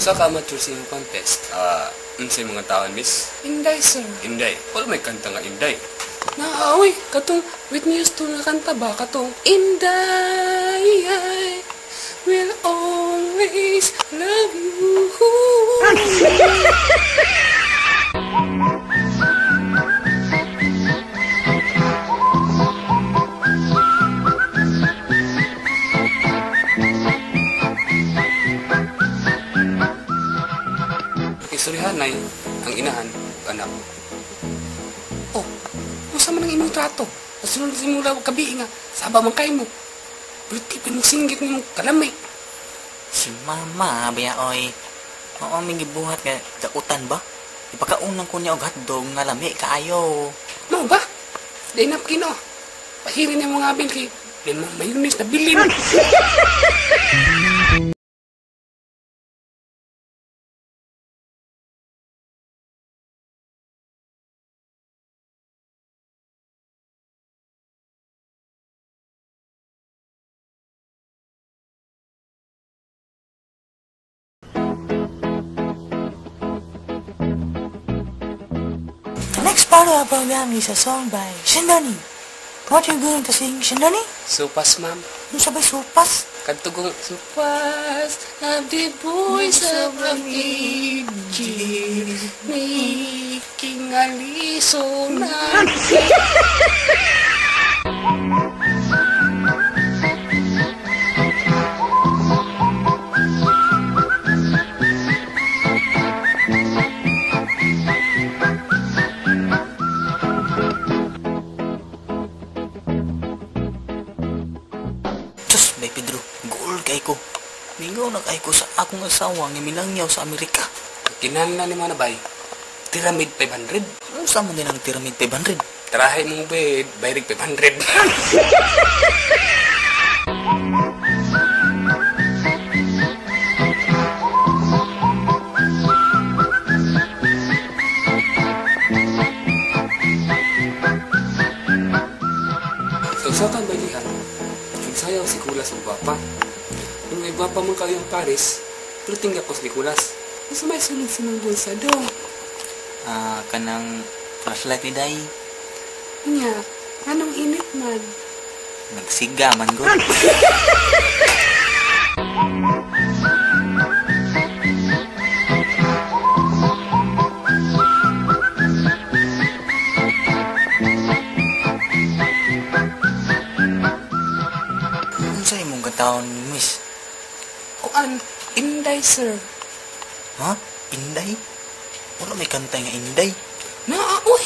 Usa ka amateur singing contest. Unsay mga taon, miss? Inday, sir. Inday. Wala may kanta nga Inday. Uy, katong Whitney Houston nga kanta ba? Katong Inday, I will always love you. Isurihanay, ang inahan, anak. Oh, musa man ang imong trato? Nasunod sa imong lawag kabi nga, saba man kayo mo. Pero mo singgit nimong kalami. Si mama, bayaoy. Oo, may gibuhat nga dakutan ba? Ipakaunang ko niya og hotdog nga lami kaayo. Mo ba? Day napkin o. Pahirin niya mga abin kay mayunis na bilin. The next part of our program is a song by Shandani. What are you going to sing, Shandani? Supas, ma'am. Ano sabay supas? Kantugong Supas of the boys of Ramiji, making a lisonan. Diyos, may Pedro, goal kay ko. Mingaw na kay ko sa akong asawa nga milangyaw sa Amerika. kinahanglan ni mga nabay. Tiramid 500. Ano sa mo din ang tiramid 500? Tarahay mong bed, bayrig 500. So, sa tambalihan, nagsayaw si Kulas ang Gwapa. Nung may Gwapa mong kayo ang Paris, pero tingga ko si Kulas. Nasa may sunod-sunod doon sa dong. Kanang flashlight ni Day. Nya, anong init man? Nagsiga man ko. Ano sa imong katawon, miss? Kuan, Inday, sir. Ha? Inday? Wala may kanta nga Inday. Uy!